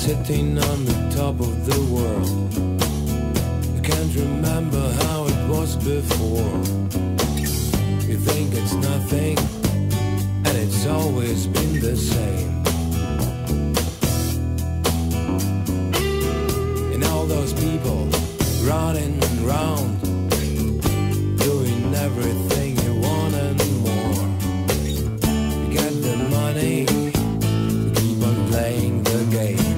sitting on the top of the world. You can't remember how it was before. You think it's nothing, and it's always been the same. And all those people running around, doing everything you want and more. You get the money, you keep on playing the game.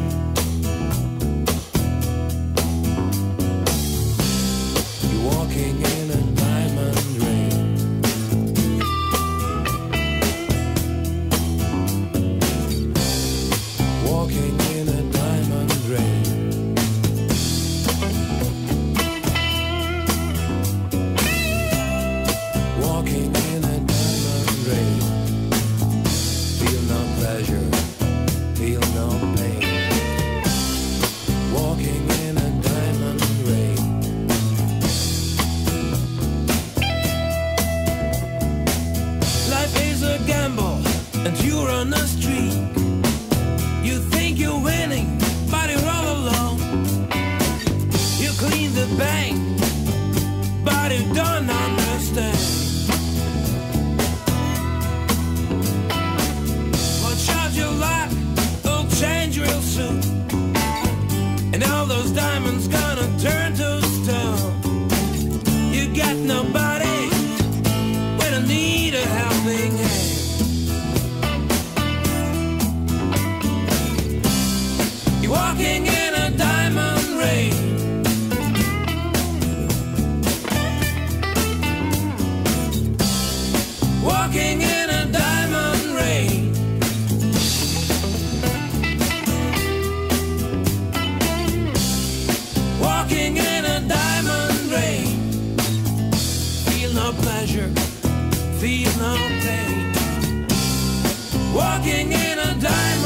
You're walking in a diamond ring. Walking in a diamond ring. Walking in a diamond ring. Feel no pleasure, feel no pain. Walking in a diamond ring. Life is a gamble, and you're on a streak. You think you're winning, but you're all alone. You clean the bank, but you don't understand. Watch out, your luck will change real soon, and all those diamonds gonna turn to stone. You got nobody when I need a helping hand. You're walking in a diamond ring. Walking in a diamond ring. Walking in a diamond ring. Feel no pleasure, feel no pain. Walking in a diamond